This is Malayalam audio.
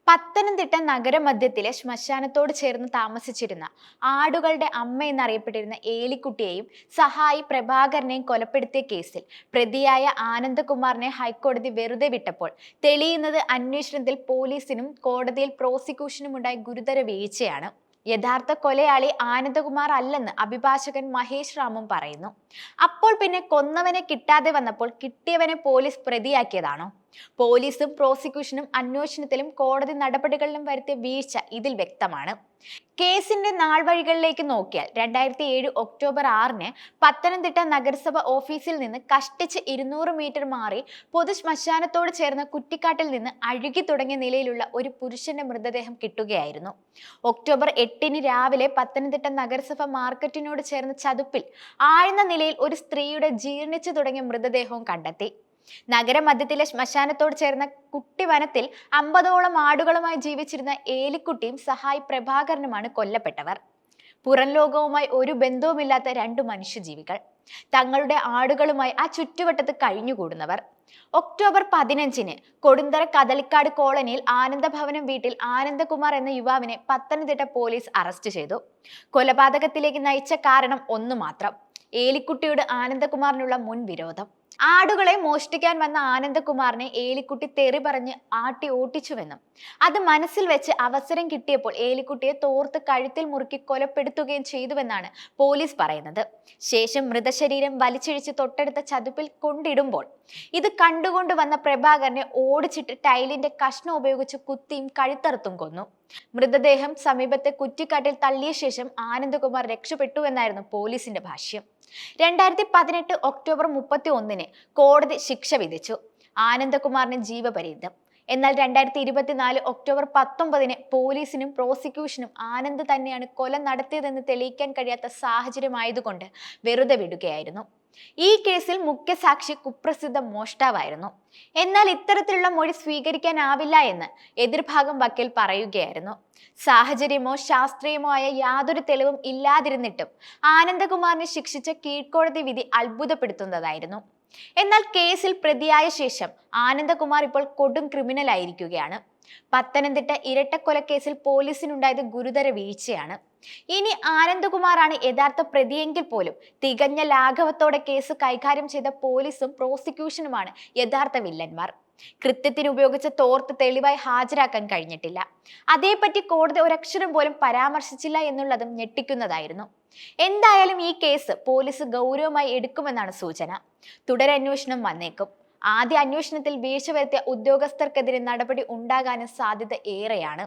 പത്തനംതിട്ട നഗരമധ്യത്തിലെ ശ്മശാനത്തോട് ചേർന്ന് താമസിച്ചിരുന്ന ആടുകളുടെ അമ്മ എന്നറിയപ്പെട്ടിരുന്ന ഏലിക്കുട്ടിയെയും സഹായി പ്രഭാകരനെയും കൊലപ്പെടുത്തിയ കേസിൽ പ്രതിയായ ആനന്ദകുമാറിനെ ഹൈക്കോടതി വെറുതെ വിട്ടപ്പോൾ തെളിയുന്നത് അന്വേഷണത്തിൽ പോലീസിനും കോടതിയിൽ പ്രോസിക്യൂഷനുമുണ്ടായ ഗുരുതര വീഴ്ചയാണ്. യഥാർത്ഥ കൊലയാളി ആനന്ദകുമാർ അല്ലെന്ന് അഭിഭാഷകൻ മഹേഷ് റാമും പറയുന്നു. അപ്പോൾ പിന്നെ കൊന്നവനെ കിട്ടാതെ വന്നപ്പോൾ കിട്ടിയവനെ പോലീസ് പ്രതിയാക്കിയതാണോ? പോലീസും പ്രോസിക്യൂഷനും അന്വേഷണത്തിലും കോടതി നടപടികളിലും വരുത്തിയ വീഴ്ച ഇതിൽ വ്യക്തമാണ്. കേസിന്റെ നാൾവഴികളിലേക്ക് നോക്കിയാൽ 2007 ഒക്ടോബർ 6-ന് പത്തനംതിട്ട നഗരസഭ ഓഫീസിൽ നിന്ന് കഷ്ടിച്ച് 200 മീറ്റർ മാറി പൊതു ശ്മശാനത്തോട് ചേർന്ന കുറ്റിക്കാട്ടിൽ നിന്ന് അഴുകി തുടങ്ങിയ നിലയിലുള്ള ഒരു പുരുഷന്റെ മൃതദേഹം കിട്ടുകയായിരുന്നു. ഒക്ടോബർ 8-ന് രാവിലെ പത്തനംതിട്ട നഗരസഭ മാർക്കറ്റിനോട് ചേർന്ന ചതുപ്പിൽ ആഴ്ന്ന നിലയിൽ ഒരു സ്ത്രീയുടെ ജീർണിച്ചു തുടങ്ങിയ മൃതദേഹവും കണ്ടെത്തി. നഗരമധ്യത്തിലെ ശ്മശാനത്തോട് ചേർന്ന കുട്ടിവനത്തിൽ 50ഓളം ആടുകളുമായി ജീവിച്ചിരുന്ന ഏലിക്കുട്ടിയും സഹായി പ്രഭാകരനുമാണ് കൊല്ലപ്പെട്ടവർ. പുറം ലോകവുമായി ഒരു ബന്ധവുമില്ലാത്ത രണ്ടു മനുഷ്യജീവികൾ, തങ്ങളുടെ ആടുകളുമായി ആ ചുറ്റുവട്ടത്ത് കഴിഞ്ഞുകൂടുന്നവർ. ഒക്ടോബർ 15-ന് കൊടുന്തറ കദളിക്കാട് കോളനിയിൽ ആനന്ദഭവനം വീട്ടിൽ ആനന്ദകുമാർ എന്ന യുവാവിനെ പത്തനംതിട്ട പോലീസ് അറസ്റ്റ് ചെയ്തു. കൊലപാതകത്തിലേക്ക് നയിച്ച കാരണം ഒന്നു മാത്രം: ഏലിക്കുട്ടിയോട് ആനന്ദകുമാറിനുള്ള മുൻ വിരോധം. ആടുകളെ മോഷ്ടിക്കാൻ വന്ന ആനന്ദകുമാറിനെ ഏലിക്കുട്ടി തെറി പറഞ്ഞ് ആട്ടി ഓട്ടിച്ചുവെന്നും അത് മനസ്സിൽ വെച്ച് അവസരം കിട്ടിയപ്പോൾ ഏലിക്കുട്ടിയെ തോർത്ത് കഴുത്തിൽ മുറുക്കി കൊലപ്പെടുത്തുകയും ചെയ്തുവെന്നാണ് പോലീസ് പറയുന്നത്. ശേഷം മൃതശരീരം വലിച്ചിഴിച്ച് തൊട്ടടുത്ത ചതുപ്പിൽ കൊണ്ടിടുമ്പോൾ ഇത് കണ്ടുകൊണ്ട് വന്ന പ്രഭാകരനെ ഓടിച്ചിട്ട് ടൈലിന്റെ കഷ്ണം ഉപയോഗിച്ച് കുത്തിയും കഴുത്തറുത്തും കൊന്നു. മൃതദേഹം സമീപത്തെ കുറ്റിക്കാട്ടിൽ തള്ളിയ ശേഷം ആനന്ദകുമാർ രക്ഷപ്പെട്ടുവെന്നായിരുന്നു പോലീസിന്റെ ഭാഷ്യം. 2018 ഒക്ടോബർ 31-ന് കോടതി ശിക്ഷ വിധിച്ചു: ആനന്ദകുമാറിന് ജീവപര്യന്തം. എന്നാൽ 2024 ഒക്ടോബർ 19-ന് പോലീസിനും പ്രോസിക്യൂഷനും ആനന്ദ് തന്നെയാണ് കൊല നടത്തിയതെന്ന് തെളിയിക്കാൻ കഴിയാത്ത സാഹചര്യമായതുകൊണ്ട് വെറുതെ വിടുകയായിരുന്നു. ഈ കേസിൽ മുഖ്യസാക്ഷി കുപ്രസിദ്ധ മോഷ്ടാവായിരുന്നു. എന്നാൽ ഇത്തരത്തിലുള്ള മൊഴി സ്വീകരിക്കാനാവില്ല എന്ന് എതിർഭാഗം വക്കീൽ പറയുകയായിരുന്നു. സാഹചര്യമോ ശാസ്ത്രീയമോ ആയ യാതൊരു തെളിവും ഇല്ലാതിരുന്നിട്ടും ആനന്ദകുമാറിനെ ശിക്ഷിച്ച കീഴ്ക്കോടതി വിധി അത്ഭുതപ്പെടുത്തുന്നതായിരുന്നു. എന്നാൽ കേസിൽ പ്രതിയായ ശേഷം ആനന്ദകുമാർ ഇപ്പോൾ കൊടും ക്രിമിനൽ ആയിരിക്കുകയാണ്. പത്തനംതിട്ട ഇരട്ടക്കൊലക്കേസിൽ പോലീസിനുണ്ടായത് ഗുരുതര വീഴ്ചയാണ്. ഇനി ആനന്ദകുമാറാണ് യഥാർത്ഥ പ്രതിയെങ്കിൽ പോലും തികഞ്ഞ ലാഘവത്തോടെ കേസ് കൈകാര്യം ചെയ്ത പോലീസും പ്രോസിക്യൂഷനുമാണ് യഥാർത്ഥ വില്ലന്മാർ. കൃത്യത്തിന് ഉപയോഗിച്ച തോർത്ത് തെളിവായി ഹാജരാക്കാൻ കഴിഞ്ഞിട്ടില്ല. അതേപറ്റി കോടതി ഒരക്ഷരം പോലും പരാമർശിച്ചില്ല എന്നുള്ളതും ഞെട്ടിക്കുന്നതായിരുന്നു. എന്തായാലും ഈ കേസ് പോലീസ് ഗൗരവമായി എടുക്കുമെന്നാണ് സൂചന. തുടരന്വേഷണം വന്നേക്കും. ആദ്യ അന്വേഷണത്തിൽ വീഴ്ച വരുത്തിയ ഉദ്യോഗസ്ഥർക്കെതിരെ നടപടി ഉണ്ടാകാനും സാധ്യത ഏറെയാണ്.